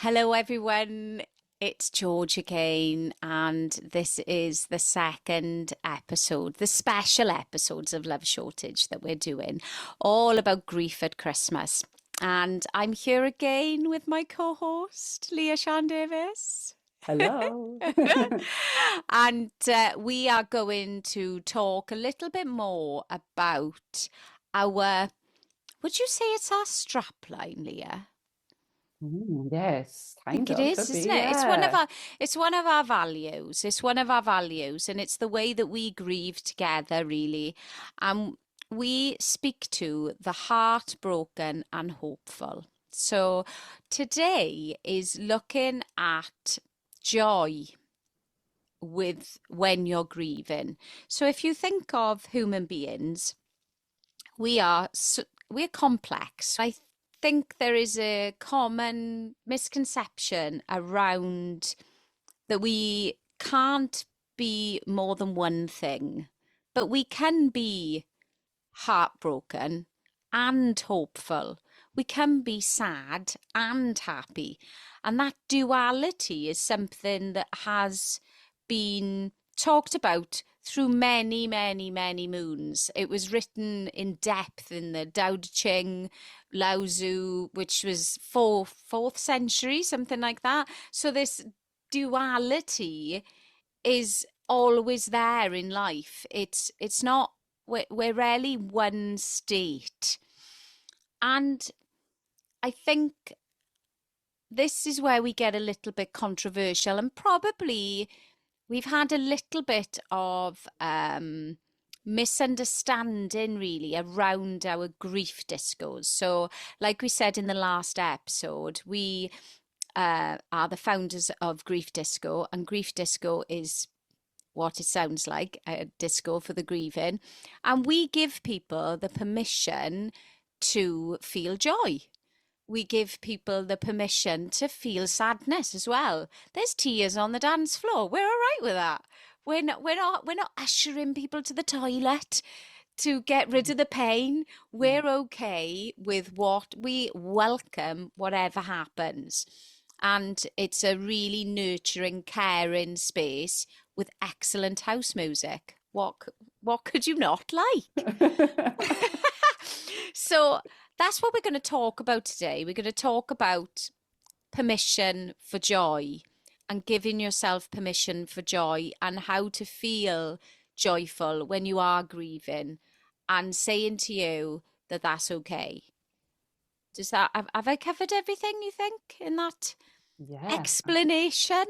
Hello, everyone. It's George again, and this is the second episode, the special episodes of Love Shortage that we're doing, all about grief at Christmas. And I'm here again with my co-host, Leah Shan Davis. Hello. And we are going to talk a little bit more about our, would you say it's our strapline, Leah? Yes, Think kind it of, is, could isn't be, it? yeah. It's one of our values. It's one of our values, and it's the way that we grieve together, really. And we speak to the heartbroken and hopeful. So today is looking at joy with when you're grieving. So if you think of human beings, we are we're complex. I think there is a common misconception around that we can't be more than one thing, but we can be heartbroken and hopeful. We can be sad and happy. And that duality is something that has been talked about through many, many, many moons. It was written in depth in the Tao Te Ching, Lao Tzu, which was fourth century, something like that. So this duality is always there in life. It's not we're rarely one state. And I think this is where we get a little bit controversial, and probably we've had a little bit of misunderstanding really around our grief discos. So, like we said in the last episode, we are the founders of Grief Disco, and Grief Disco is what it sounds like, a disco for the grieving. And we give people the permission to feel joy. We give people the permission to feel sadness as well. There's tears on the dance floor. We're all right with that. We're not ushering people to the toilet to get rid of the pain. We're okay with what we welcome whatever happens. And it's a really nurturing, caring space with excellent house music. What could you not like? So that's what we're going to talk about today. We're going to talk about permission for joy and giving yourself permission for joy and how to feel joyful when you are grieving and saying to you that that's okay. Have I covered everything you think in that Yeah, explanation?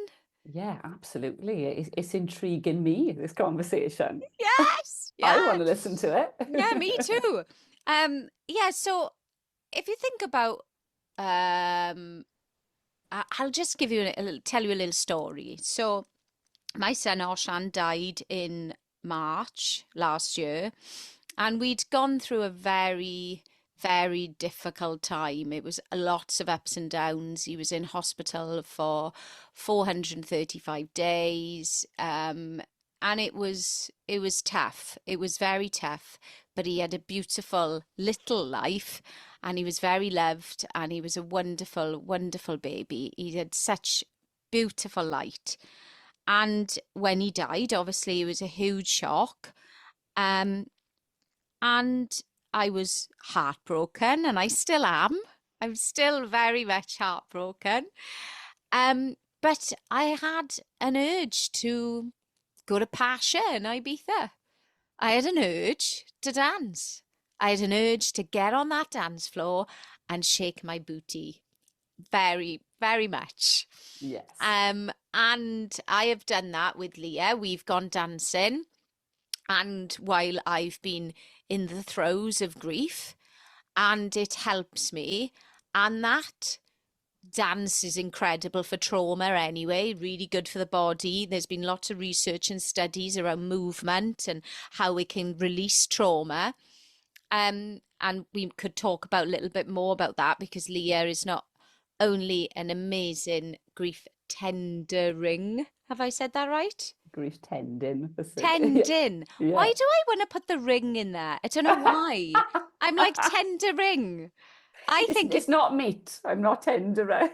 yeah, absolutely. It's intriguing me, this conversation. Yes, I want yeah, to listen to yeah, me it. too. Yeah, so if you think about, I'll just give you tell you a little story. So my son Oshan died in March last year, and we'd gone through a very, very difficult time. It was lots of ups and downs. He was in hospital for 435 days. And it was tough. It was very tough, but he had a beautiful little life, and he was very loved, and he was a wonderful, wonderful baby. He had such beautiful light. And when he died, obviously, it was a huge shock. Um, and I was heartbroken, and I still am. I'm still very much heartbroken. But I had an urge to go to Pasha in Ibiza. I had an urge to dance. I had an urge to get on that dance floor and shake my booty very, very much. Yes. And I have done that with Leah. We've gone dancing. And while I've been in the throes of grief, and it helps me. And that dance is incredible for trauma anyway, really good for the body. There's been lots of research and studies around movement and how we can release trauma. And we could talk about a little bit more about that because Leah is not only an amazing grief tendering. Have I said that right? Grief tending. Yeah. Tending. Why Yeah. do I want to put the ring in there? I don't know why. I'm like tendering. I think It's not meat. I'm not tendering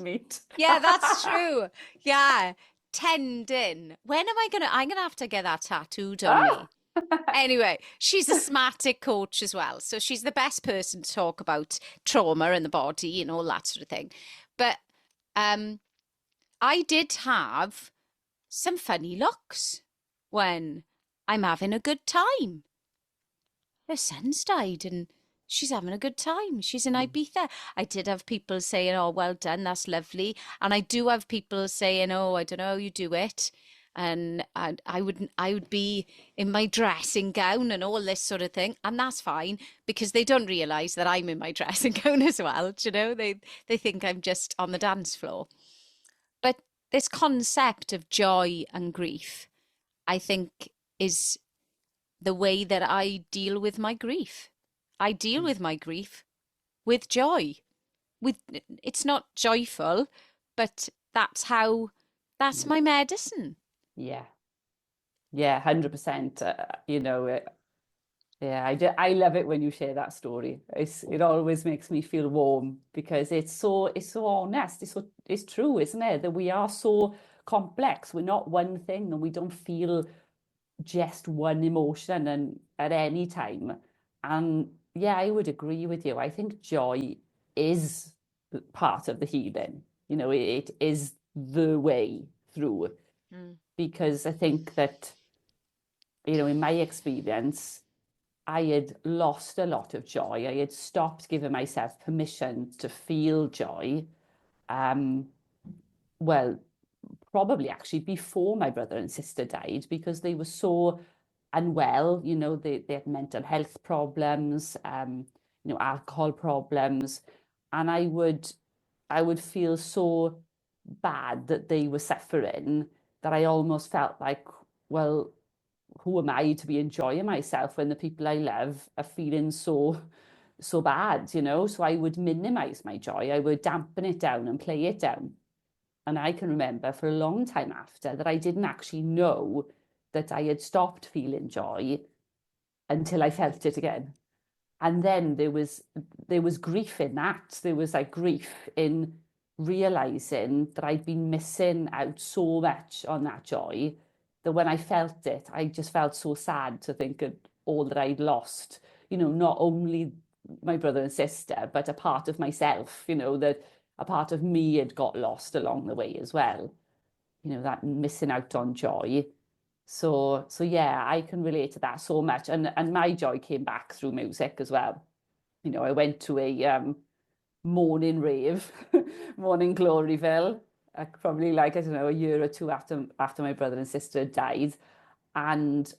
meat. yeah, that's true. Yeah, tendon. When am I gonna? I'm gonna have to get that tattooed on Ah, me. Anyway, she's a somatic coach as well, so she's the best person to talk about trauma and the body and all that sort of thing. But um, I did have some funny looks when I'm having a good time. Her son's died and she's having a good time. She's in Ibiza. I did have people saying, "Oh, well done, that's lovely." And I do have people saying, "Oh, I don't know how you do it." And I would be in my dressing gown and all this sort of thing, and that's fine because they don't realise that I'm in my dressing gown as well. Do you know, they think I'm just on the dance floor. But this concept of joy and grief, I think, is the way that I deal with my grief. I deal with my grief with joy. With it's not joyful, but that's my medicine. yeah, yeah, 100%. Yeah, I love it when you share that story. It always makes me feel warm because it's so honest. It's true, isn't it? That we are so complex. We're not one thing, and we don't feel just one emotion and at any time. And yeah, I would agree with you. I think joy is part of the healing. It is the way through Mm. because I think that, in my experience, I had lost a lot of joy. I had stopped giving myself permission to feel joy. Um, well, probably actually before my brother and sister died because they were so unwell. They had mental health problems, alcohol problems, and I would feel so bad that they were suffering that I almost felt like, well, who am I to be enjoying myself when the people I love are feeling so bad, So I would minimize my joy. I would dampen it down and play it down. And I can remember for a long time after that I didn't actually know that I had stopped feeling joy until I felt it again. And then there was grief in that. There was like grief in realizing that I'd been missing out so much on that joy that when I felt it, I just felt so sad to think of all that I'd lost. Not only my brother and sister, but a part of myself, that a part of me had got lost along the way as well. That missing out on joy. So yeah, I can relate to that so much. And my joy came back through music as well. I went to a morning rave, morning Gloryville, probably like, I don't know, a year or two after my brother and sister had died, and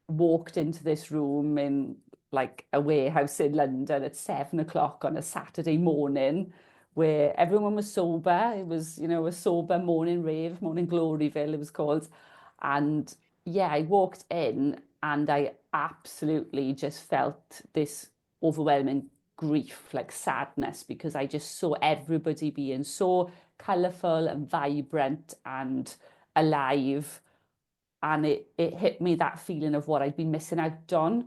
walked into this room in like a warehouse in London at 7 o'clock on a Saturday morning where everyone was sober. It was, a sober morning rave, morning Gloryville, it was called. And yeah, I walked in and I absolutely just felt this overwhelming grief, like sadness, because I just saw everybody being so colourful and vibrant and alive. And it hit me, that feeling of what I'd been missing out on.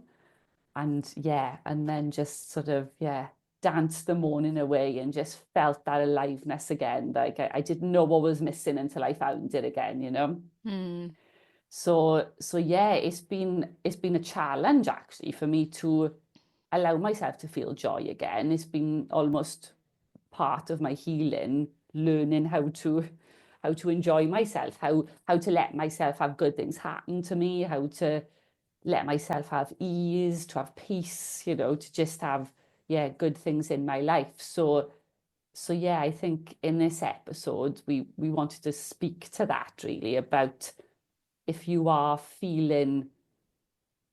And yeah, and then just sort of, yeah, danced the morning away and just felt that aliveness again. Like I didn't know what was missing until I found it again. Mm. So yeah, it's been a challenge actually for me to allow myself to feel joy again. It's been almost part of my healing, learning how to enjoy myself, how to let myself have good things happen to me, how to let myself have ease, to have peace, to just have, yeah, good things in my life. So yeah, I think in this episode we wanted to speak to that really about if you are feeling,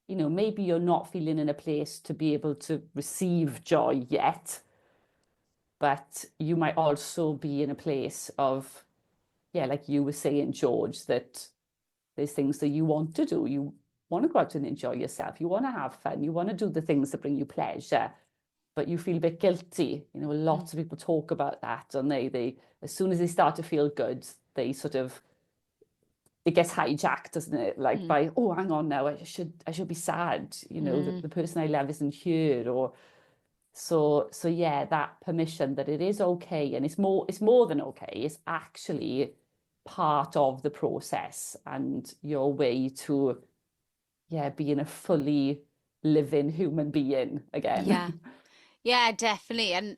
maybe you're not feeling in a place to be able to receive joy yet, but you might also be in a place of, yeah, like you were saying, George, that there's things that you want to do. You want to go out and enjoy yourself. You want to have fun. You want to do the things that bring you pleasure, but you feel a bit guilty. Mm. Lots of people talk about that, and they as soon as they start to feel good, they sort of it gets hijacked, doesn't it? Like Mm. by, oh, hang on now, I should be sad. The person I love isn't here, or So yeah, that permission that it is okay, and it's more than okay. It's actually part of the process and your way to, yeah, being a fully living human being Yeah. again. Yeah, definitely. And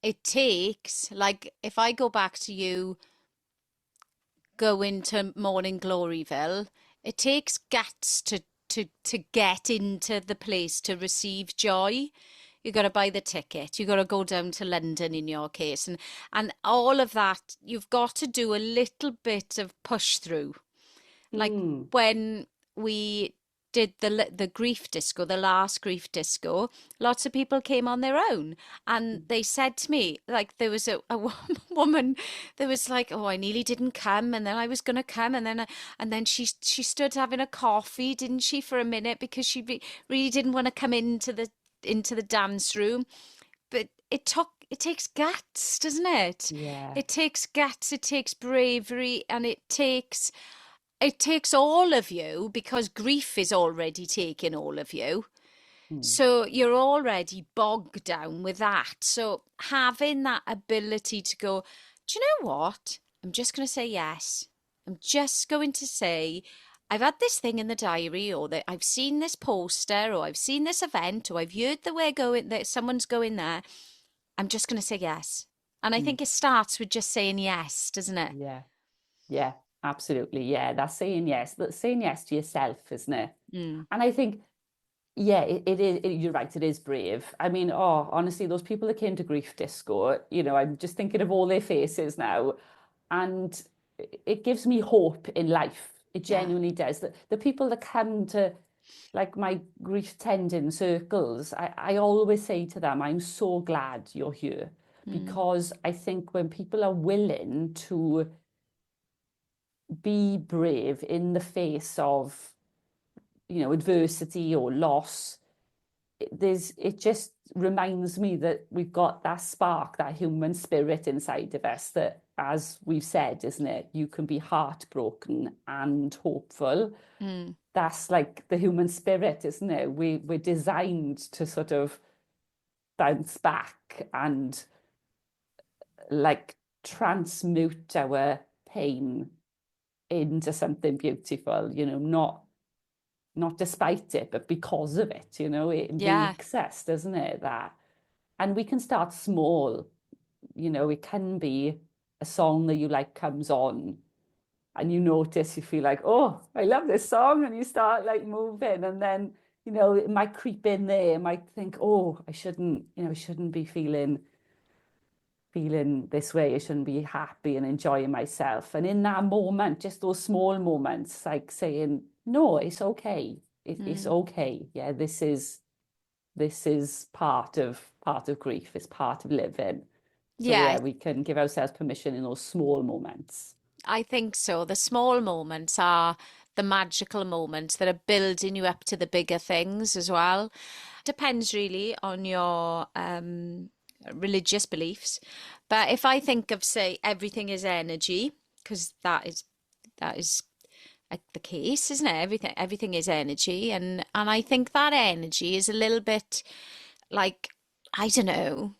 it takes, like, if I go back to you going to Morning Gloryville, it takes guts to get into the place to receive joy. You got to buy the ticket. You got to go down to London in your case, and all of that. You've got to do a little bit of push through. Like Mm, when we did the grief disco, the last grief disco, lots of people came on their own, and they said to me, like, there was a woman that was like, oh, I nearly didn't come, and then I was gonna come, and then she stood having a coffee, didn't she, for a minute, because really didn't want to come into the dance room. But it takes guts, doesn't it? yeah. It takes guts, it takes bravery, and it takes all of you, because grief is already taking all of you. Mm, So you're already bogged down with that. So having that ability to go, do you know what? I'm just going to say yes. I'm just going to say, I've had this thing in the diary, or that I've seen this poster, or I've seen this event, or I've heard that we're going, that someone's going there. I'm just going to say yes. And I mm, think it starts with just saying yes, doesn't it? yeah. Yeah, absolutely. Yeah, that's saying yes to yourself, isn't it? Mm, And I think, yeah, it is, you're right, it is brave. I mean, oh, honestly, those people that came to Grief Disco, I'm just thinking of all their faces now, and it gives me hope in life. It yeah. genuinely does. The people that come to like my grief tending circles, I always say to them, I'm so glad you're here, Mm, because I think when people are willing to be brave in the face of, adversity or loss, it just reminds me that we've got that spark, that human spirit inside of us, that, as we've said, isn't it, you can be heartbroken and hopeful. mm, That's like the human spirit, isn't it? We're designed to sort of bounce back and like transmute our pain into something beautiful, not despite it, but because of it, it yeah. makes us, doesn't it? That, and we can start small, it can be a song that you like comes on, and you notice, you feel like, oh, I love this song, and you start like moving, and then, it might creep in there, it might think, oh, I shouldn't be feeling this way. I shouldn't be happy and enjoying myself. And in that moment, just those small moments, like saying, no, it's okay. It's Mm. okay. Yeah, this is part of grief. It's part of living. So Yeah, yeah, we can give ourselves permission in those small moments. I think so. The small moments are the magical moments that are building you up to the bigger things as well. Depends really on your religious beliefs. But if I think of, say, everything is energy, because that is the case, isn't it? Everything is energy, and I think that energy is a little bit like, I don't know,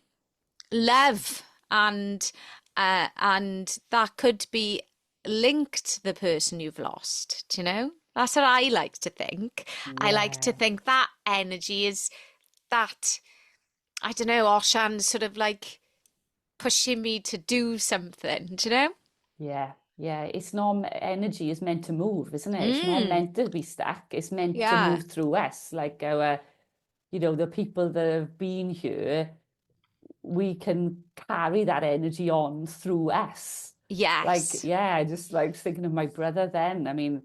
love, and that could be linked to the person you've lost, do you know? That's what I like to think. I like to Yeah. think that energy is that, I don't know, Oshan sort of like pushing me to do something, do you know? Yeah, yeah. It's not, energy is meant to move, isn't it? It's not Mm, meant to be stuck. It's meant to yeah. move through us, like the people that have been here. We can carry that energy on through us. Like, Yes. yeah, just like thinking of my brother then. I mean,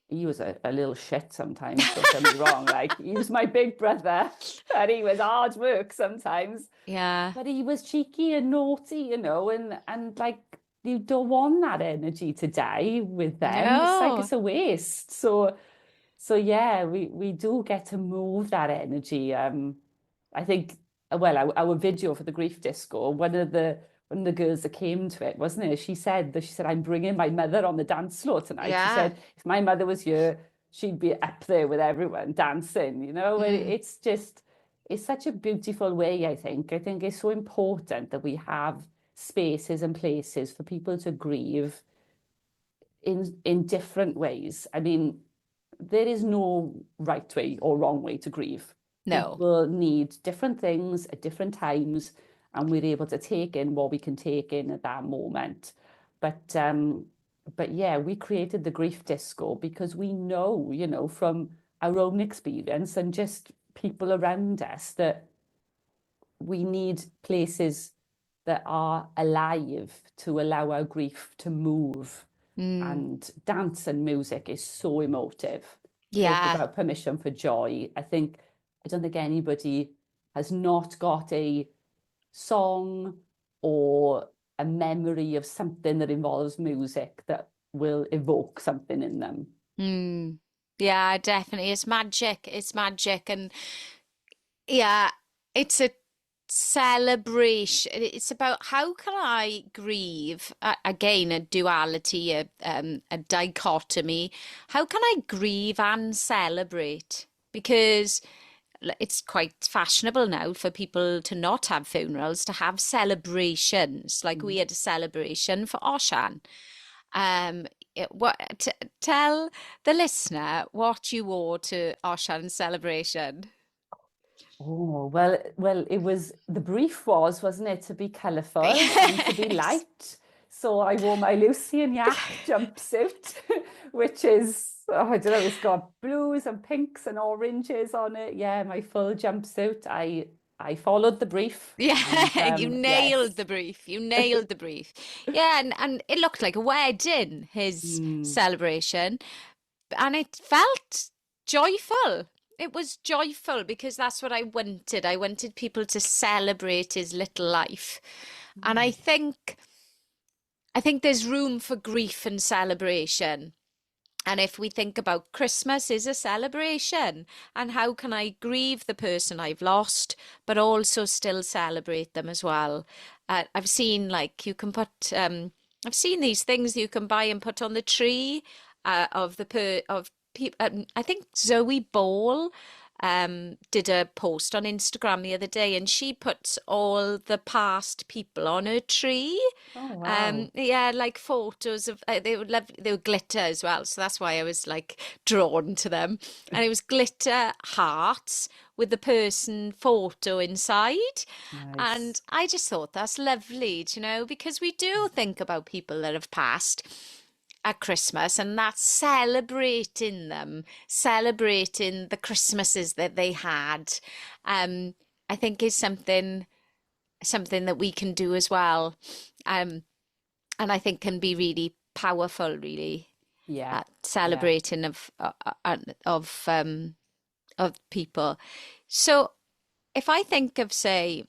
he was a little shit sometimes, don't get me wrong. Like, he was my big brother, and he was hard work sometimes, Yeah. but he was cheeky and naughty, and like, you don't want that energy to die with them. It's like No. it's a waste. So yeah, we do get to move that energy. I think, well, our video for the grief disco, one of the girls that came to it, wasn't it? She said, I'm bringing my mother on the dance floor tonight. She Yeah. said, if my mother was here, she'd be up there with everyone dancing. And Mm. it's just, it's such a beautiful way, I think. I think it's so important that we have spaces and places for people to grieve in different ways. I mean, there is no right way or wrong way to grieve. No. People need different things at different times, and we're able to take in what we can take in at that moment. But yeah, we created the grief disco because we know, from our own experience and just people around us that we need places that are alive to allow our grief to move. Mm. And dance and music is so emotive. Talk Yeah. about permission for joy. I don't think anybody has not got a song or a memory of something that involves music that will evoke something in them. Mm. Yeah, definitely. It's magic. It's magic. And yeah, it's a celebration. It's about how can I grieve? Again, a duality, a dichotomy. How can I grieve and celebrate? Because it's quite fashionable now for people to not have funerals, to have celebrations. Like we Mm. had a celebration for Oshan. Um, tell the listener what you wore to Oshan's celebration. Oh, well, it was the brief wasn't it, to be colourful and to be Yes. light. So I wore my Lucy and Yak jumpsuit, which is, oh, I don't know, it's got blues and pinks and oranges on it. Yeah, my full jumpsuit. I followed the brief, and Yeah, you nailed yes. the brief. You nailed the brief. Yeah, and it looked like a wedding, his Mm, celebration, and it felt joyful. It was joyful because that's what I wanted. I wanted people to celebrate his little life. And mm, I think there's room for grief and celebration. And if we think about Christmas is a celebration, and how can I grieve the person I've lost, but also still celebrate them as well? I've seen like you can put, I've seen these things you can buy and put on the tree of the per of people. I think Zoe Ball did a post on Instagram the other day, and she puts all the past people on her tree. oh, wow. Yeah, like photos of they were lovely. They were glitter as well, so that's why I was like drawn to them. And it was glitter hearts with the person photo inside, and Nice. I just thought that's lovely, because we do think about people that have passed at Christmas, and that's celebrating them, celebrating the Christmases that they had. Um, I think is something that we can do as well. Um, and I think can be really powerful, really, Yeah, at yeah. celebrating of people. So if I think of, say,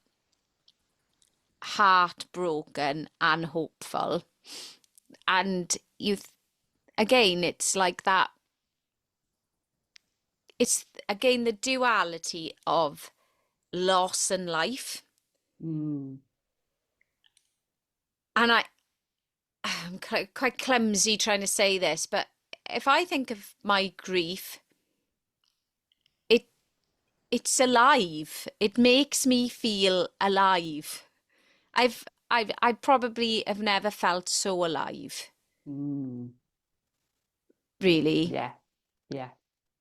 heartbroken and hopeful, and again, it's like that. It's again the duality of loss and life, Mm, and I'm quite clumsy trying to say this, but if I think of my grief, it it's alive. It makes me feel alive. I probably have never felt so alive, mm, really. yeah, yeah.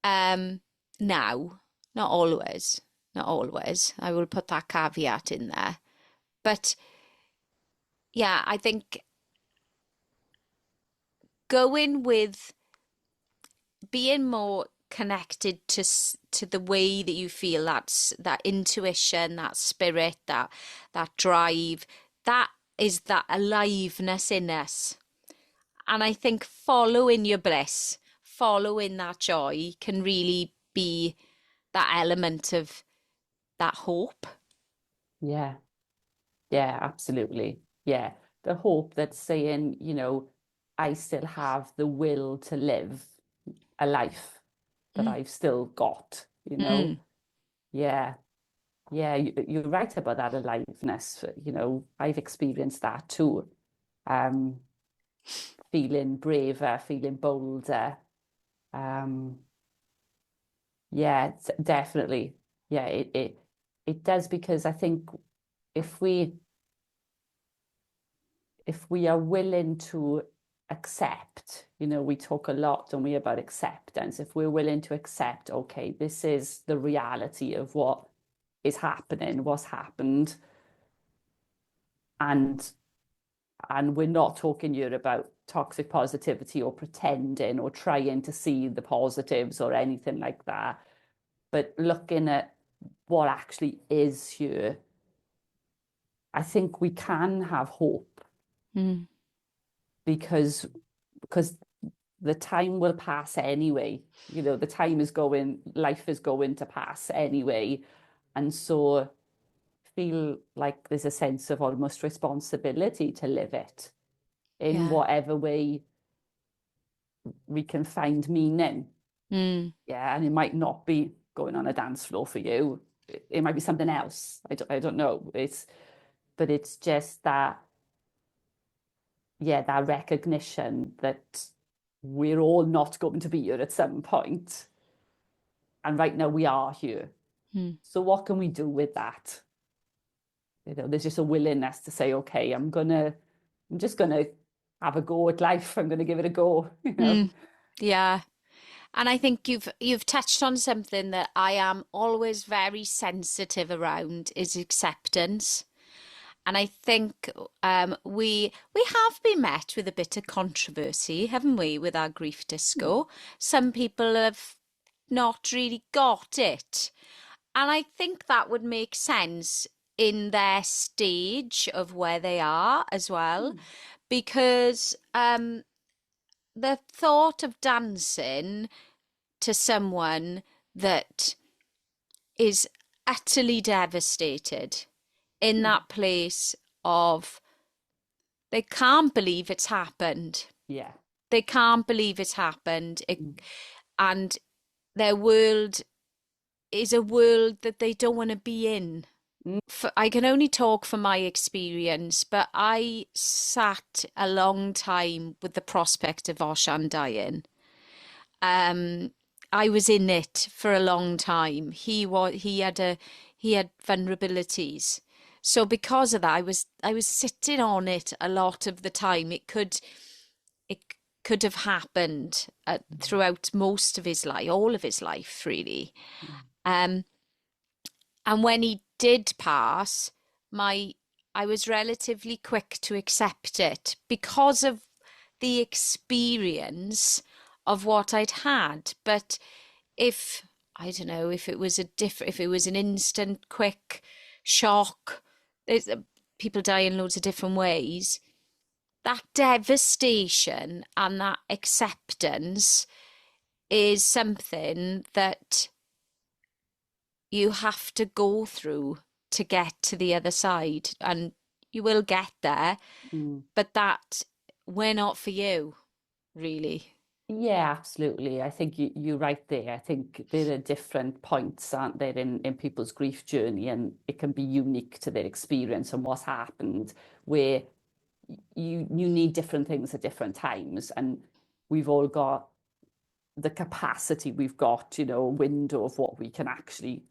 Um, Now, not always, not always. I will put that caveat in there. But yeah, I think going with being more connected to the way that you feel, that intuition, that spirit, that drive, that is that aliveness in us. And I think following your bliss, following that joy can really be that element of that hope. Yeah. Yeah, absolutely. Yeah. The hope that's saying, I still have the will to live a life that Mm. I've still got. Mm. Yeah. Yeah, you're right about that aliveness. I've experienced that too. Um, Feeling braver, feeling bolder. Um, yeah, definitely. Yeah, it it does, because I think if we are willing to accept, we talk a lot, don't we, about acceptance. If we're willing to accept, okay, this is the reality of what is happening, what's happened, and we're not talking here about toxic positivity or pretending or trying to see the positives or anything like that, but looking at what actually is here, I think we can have hope, Mm. because the time will pass anyway. The time is going, life is going to pass anyway. And so feel like there's a sense of almost responsibility to live it in Yeah. whatever way we can find meaning. Mm. Yeah. And it might not be going on a dance floor for you. It might be something else. I don't know. But it's just that, yeah, that recognition that we're all not going to be here at some point. And right now we are here. Mm. So what can we do with that? There's just a willingness to say, okay, I'm just gonna have a go at life. I'm gonna give it a go. Mm. Yeah. And I think you've touched on something that I am always very sensitive around is acceptance. And I think we have been met with a bit of controversy, haven't we, with our grief Hmm. disco? Some people have not really got it. And I think that would make sense in their stage of where they are as well, Hmm. because the thought of dancing to someone that is utterly devastated in Hmm. that place of they can't believe it's happened. Yeah. They can't believe it's happened. Hmm. And their world is a world that they don't want to be in. I can only talk from my experience, but I sat a long time with the prospect of Oshan dying. Um, I was in it for a long time. He had vulnerabilities. So because of that, I was sitting on it a lot of the time. It could have happened throughout most of his life, all of his life, really. Hmm. Um, and when he did pass, my I was relatively quick to accept it because of the experience of what I'd had. But if I don't know if it was if it was an instant, quick shock, there's people die in loads of different ways. That devastation and that acceptance is something that you have to go through to get to the other side, and you will get there, Hmm. but that we're not for you, really. Yeah, absolutely. I think you're right there. I think there are different points, aren't there, in people's grief journey, and it can be unique to their experience and what's happened, where you need different things at different times, and we've all got the capacity, we've got, a window of what we can actually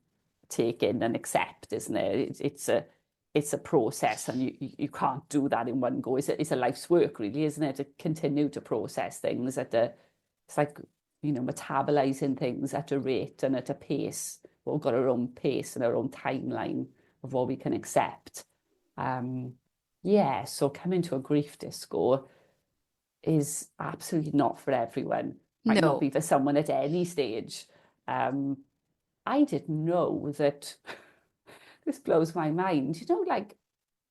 take in and accept, isn't it? It's a process, and you can't do that in one go. It's a life's work, really, isn't it? To continue to process things it's like, metabolizing things at a rate and at a pace. We've all got our own pace and our own timeline of what we can accept. Um, yeah, so coming to a grief disco is absolutely not for everyone. Might not No. be for someone at any stage. Um, I didn't know that. This blows my mind. Like,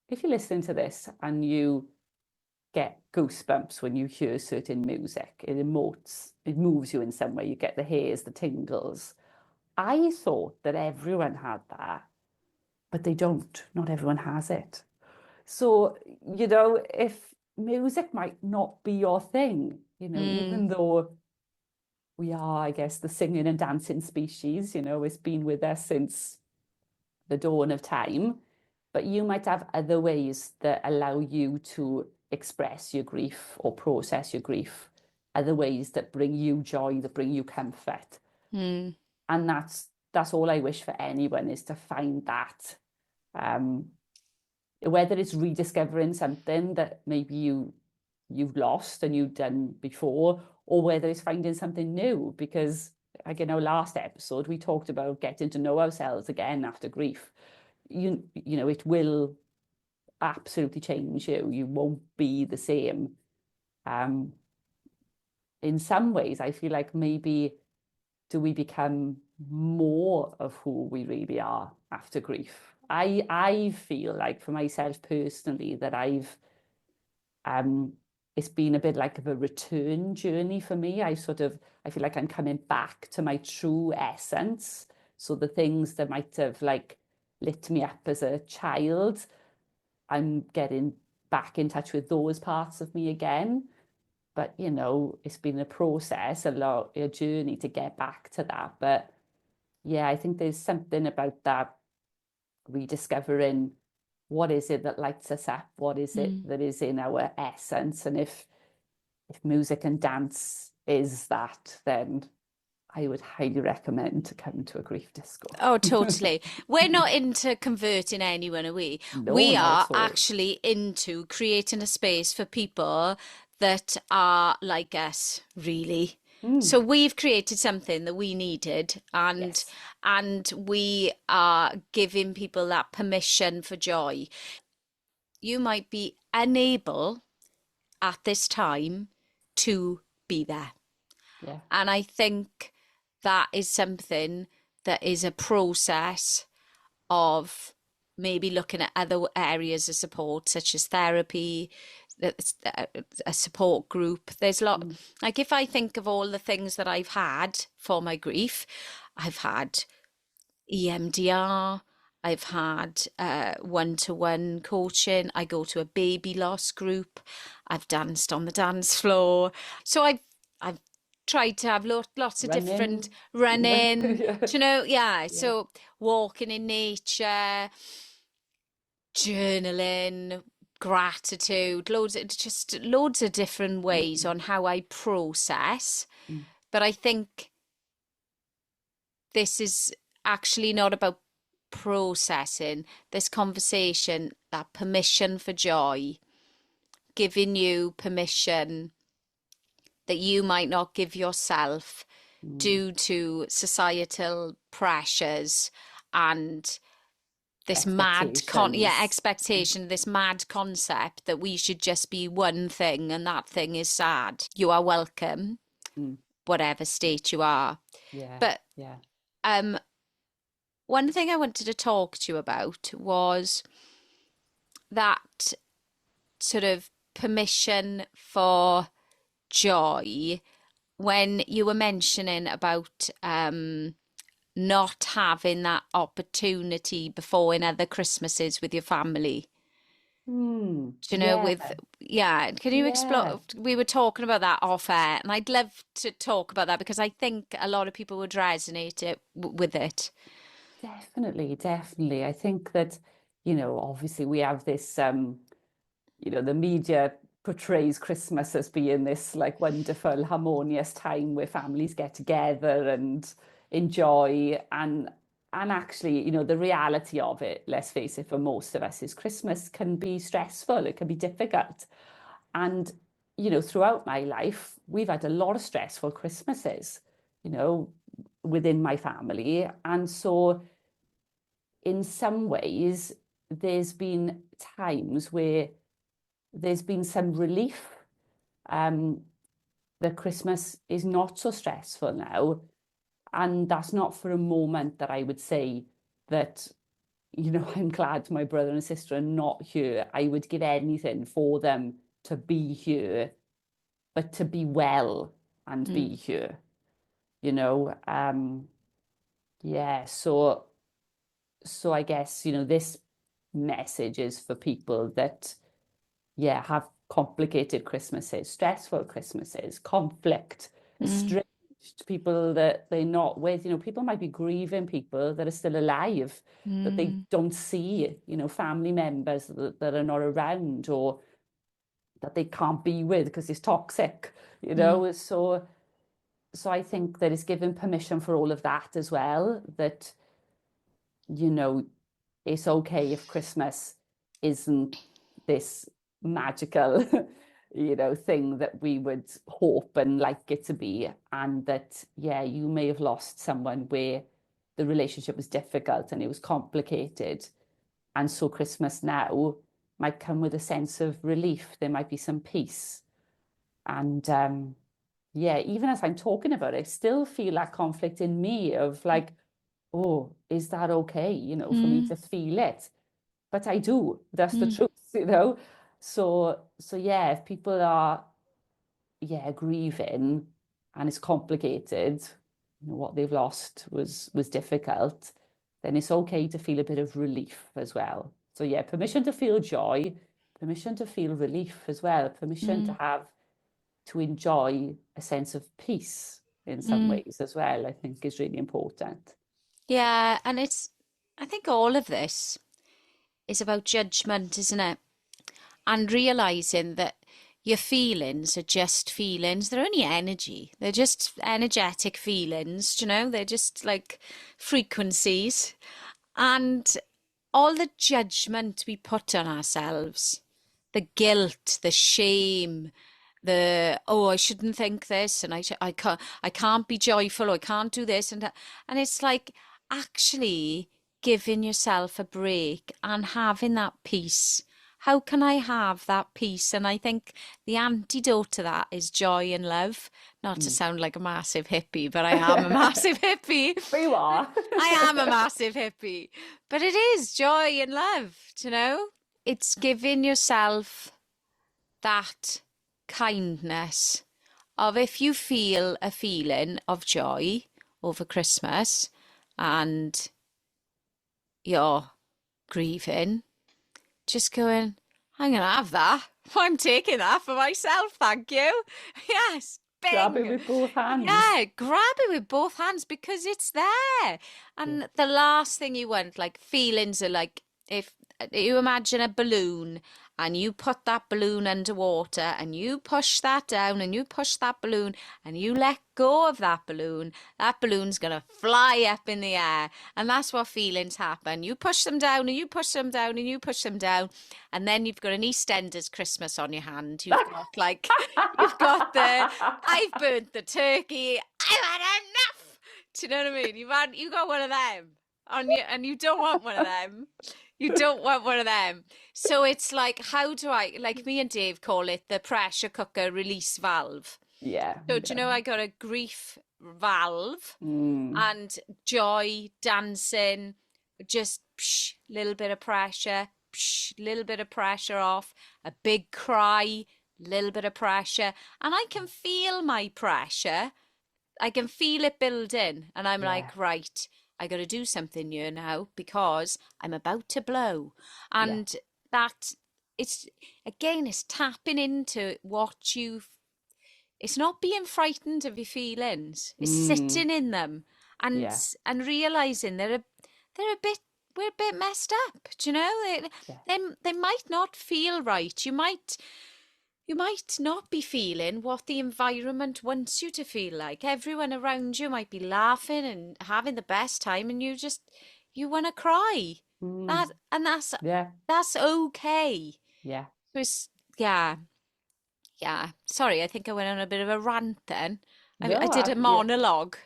if you're listening to this and you get goosebumps when you hear certain music, it moves you in some way. You get the hairs, the tingles. I thought that everyone had that, but they don't. Not everyone has it. So, if music might not be your thing, Mm, even though we are, I guess, the singing and dancing species, it's been with us since the dawn of time, but you might have other ways that allow you to express your grief or process your grief, other ways that bring you joy, that bring you comfort. mm, And that's all I wish for anyone, is to find that, whether it's rediscovering something that maybe you've lost and you've done before, or whether it's finding something new. Because again, our last episode, we talked about getting to know ourselves again after grief. You know, it will absolutely change you. You won't be the same. In some ways, I feel like maybe do we become more of who we really are after grief? I feel like for myself personally that it's been a bit like of a return journey for me. I feel like I'm coming back to my true essence. So the things that might have like lit me up as a child, I'm getting back in touch with those parts of me again. But you know, it's been a process, a journey to get back to that. But yeah, I think there's something about that, rediscovering what is it that lights us up, what is it Mm. that is in our essence. And if music and dance is that, then I would highly recommend to come to a grief disco. Oh, totally. We're not into converting anyone, are we? No, We not are at all. actually into creating a space for people that are like us, really. Mm, So we've created something that we needed, yes. and we are giving people that permission for joy. You might be unable at this time to be there. Yeah. And I think that is something that is a process of maybe looking at other areas of support, such as therapy, a support group. There's a lot, Mm, like if I think of all the things that I've had for my grief, I've had EMDR. I've had one-to-one coaching. I go to a baby loss group. I've danced on the dance floor. So I've tried to have lots of different running. running. Yeah. Do you know? Yeah. Yeah. So walking in nature, journaling, gratitude, loads of different ways Mm, on how I process. mm, But I think this is actually not about processing this conversation, that permission for joy, giving you permission that you might not give yourself mm. due to societal pressures and this Expectations. expectation, this mad concept that we should just be one thing and that thing is sad. You are welcome, Mm, whatever state you are. yeah. But Yeah. um, one thing I wanted to talk to you about was that sort of permission for joy when you were mentioning about not having that opportunity before in other Christmases with your family. Do you know, Yeah. with, yeah, can you Yeah. explore? We were talking about that off air, and I'd love to talk about that because I think a lot of people would resonate with it. Definitely, definitely. I think that, you know, obviously we have this, you know, the media portrays Christmas as being this like wonderful, harmonious time where families get together and enjoy. And actually, you know, the reality of it, let's face it, for most of us, is Christmas can be stressful, it can be difficult. And, you know, throughout my life, we've had a lot of stressful Christmases, you know, within my family. And so in some ways, there's been times where there's been some relief, um, that Christmas is not so stressful now. And that's not for a moment that I would say that, you know, I'm glad my brother and sister are not here. I would give anything for them to be here, but to be well and Mm, be here, you know. Yeah, so I guess, you know, this message is for people that, yeah, have complicated Christmases, stressful Christmases, conflict, mm, estranged people that they're not with. You know, people might be grieving people that are still alive, that they mm, don't see, you know, family members that are not around or that they can't be with because it's toxic, you mm, know. so I think that it's given permission for all of that as well, that, you know, it's okay if Christmas isn't this magical, thing that we would hope and like it to be. And that, yeah, you may have lost someone where the relationship was difficult and it was complicated. And so Christmas now might come with a sense of relief. There might be some peace. And yeah, even as I'm talking about it, I still feel that conflict in me of like, oh, is that okay, for me Mm, to feel it? But I do. That's the mm, truth. So yeah, if people are, yeah, grieving and it's complicated, what they've lost was difficult, then it's okay to feel a bit of relief as well. So yeah, permission to feel joy, permission to feel relief as well, permission to mm, have to enjoy a sense of peace in some mm. ways as well, I think is really important. Yeah, and I think all of this is about judgment, isn't it? And realizing that your feelings are just feelings. They're only energy. They're just energetic feelings, They're just like frequencies. And all the judgment we put on ourselves, the guilt, the shame, the oh, I shouldn't think this, and I can't be joyful, or I can't do this, and it's like actually giving yourself a break and having that peace. How can I have that peace? And I think the antidote to that is joy and love. Not to Mm. sound like a massive hippie, but I am a massive hippie. But you are. I am a massive hippie. But it is joy and love. It's giving yourself that kindness of if you feel a feeling of joy over Christmas and you're grieving, just going, I'm going to have that. I'm taking that for myself, thank you. Yes, Grab it bing. with both hands. Yeah, grab it with both hands because it's there. Yeah. And the last thing you want, like feelings are like if you imagine a balloon and you put that balloon underwater and you push that down and you push that balloon and you let go of that balloon's gonna fly up in the air. And that's what feelings happen. You push them down and you push them down and you push them down, and then you've got an EastEnders Christmas on your hand. You've got the I've burnt the turkey. I've had enough. Do you know what I mean? You got one of them on you, and you don't want one of them. You don't want one of them. So it's like, how do I, like me and Dave call it the pressure cooker release valve. Yeah, So do you yeah. know I got a grief valve Mm, and joy, dancing, just little bit of pressure, little bit of pressure off, a big cry, little bit of pressure, and I can feel my pressure. I can feel it building, and I'm yeah, like, right, I got to do something here now because I'm about to blow. yeah. And that it's again, it's tapping into what it's not being frightened of your feelings. It's Mm, sitting in them and yeah, and realizing they're a bit we're a bit messed up. Do you know? yeah. They might not feel right. You might not be feeling what the environment wants you to feel like. Everyone around you might be laughing and having the best time, and you want to cry. Mm, And yeah, that's okay. yeah. So yeah, yeah. Sorry, I think I went on a bit of a rant then. I No, did a yeah. monologue.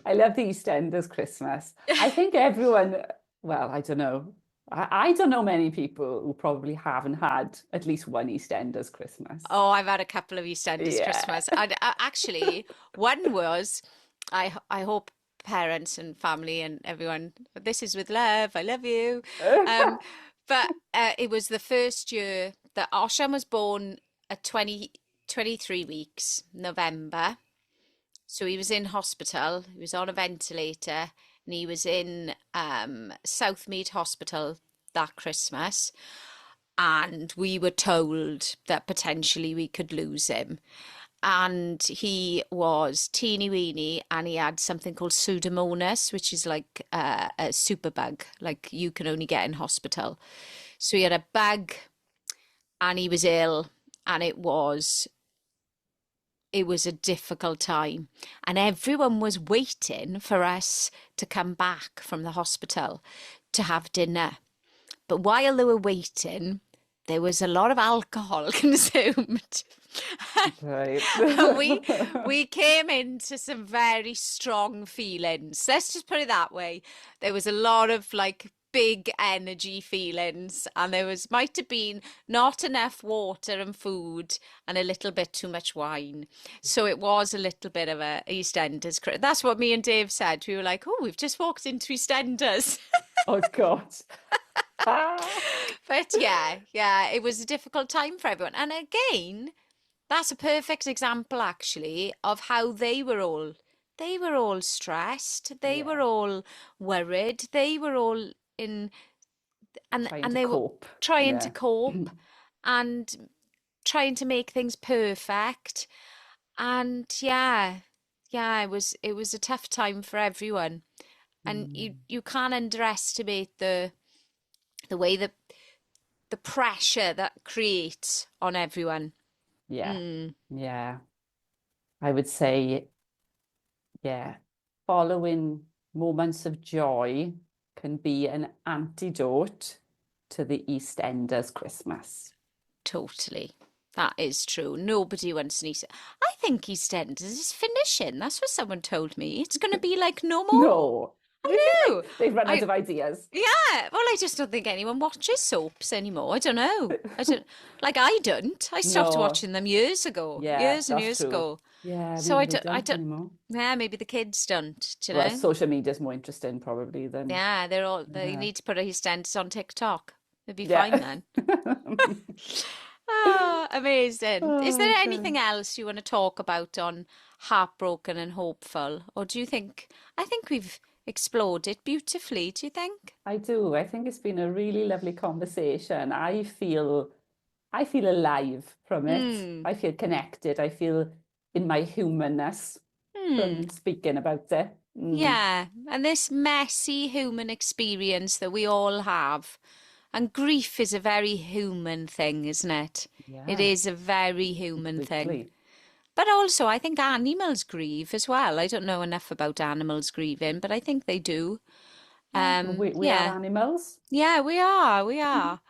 I love the EastEnders Christmas. I think everyone, well, I don't know. I don't know many people who probably haven't had at least one EastEnders Christmas. Oh, I've had a couple of EastEnders Yeah. Christmas. Actually, one was, I hope parents and family and everyone, this is with love. I love you. Um, but it was the first year that Osham was born at 23 weeks, November. So he was in hospital. He was on a ventilator, and he was in Southmead Hospital that Christmas, and we were told that potentially we could lose him. And he was teeny weeny, and he had something called Pseudomonas, which is like a superbug, like you can only get in hospital. So he had a bug, and he was ill, and it was it was a difficult time, and everyone was waiting for us to come back from the hospital to have dinner. But while they were waiting, there was a lot of alcohol consumed. Right. And we came into some very strong feelings. Let's just put it that way. There was a lot of like big energy feelings, and there was might have been not enough water and food and a little bit too much wine. So it was a little bit of a EastEnders. That's what me and Dave said. We were like, "Oh, we've just walked into EastEnders." Oh God. Ah. But yeah, it was a difficult time for everyone. And again, that's a perfect example actually of how they were all stressed, they were Yeah. all worried, they were all in and Trying and to they were cope. trying to Yeah. cope and trying to make things perfect. And yeah, it was a tough time for everyone. And you Mm. you can't underestimate the way that the pressure that creates on everyone. Yeah. Mm, Yeah. I would say, yeah, following moments of joy can be an antidote to the EastEnders Christmas. totally. That is true. Nobody wants an Easter. I think EastEnders is finishing. That's what someone told me. It's going to be like no more. No, I know. really? They've run out I of ideas. Yeah. Well, I just don't think anyone watches soaps anymore. I don't know. I don't like. I don't. I stopped No, watching them years ago, yeah, years and that's years true. ago. Yeah, So maybe I they don't. I don't don't. anymore. Yeah, maybe the kids don't. Do you Well, know? social media is more interesting probably than, Yeah, they yeah. need to put a EastEnders on TikTok. They'd be fine Yeah. then. Ah, amazing. Is there Oh, anything God. else you want to talk about on Heartbroken and Hopeful? Or do you think, I think we've explored it beautifully, do you think? I do. I think it's been a really lovely conversation. I feel alive from it. Hmm. I feel connected. I feel in my humanness Hmm. from speaking about it. Yeah. And this messy human experience that we all have. And grief is a very human thing, isn't it? It Yeah, is a very human thing. completely. But also, I think animals grieve as well. I don't know enough about animals grieving, but I think they do. Yeah, we are Yeah. animals. Yeah, we are. We are.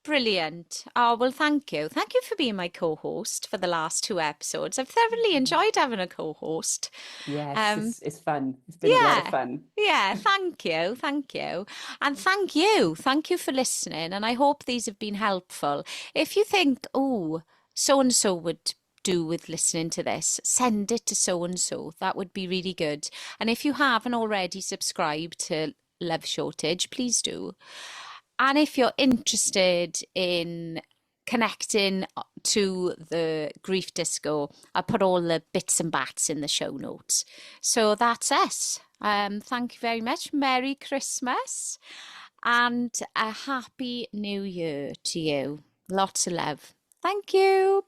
Brilliant. Oh, well, thank you. Thank you for being my co-host for the last two episodes. I've thoroughly enjoyed having a co-host. Yes, Um, it's fun. It's been a lot of yeah. fun. Yeah, thank you. Thank you. And thank you. Thank you for listening. And I hope these have been helpful. If you think, oh, so and so would do with listening to this, send it to so and so. That would be really good. And if you haven't already subscribed to Love Shortage, please do. And if you're interested in connecting to the grief disco, I put all the bits and bats in the show notes. So that's us. Thank you very much. Merry Christmas and a happy new year to you. Lots of love. Thank you.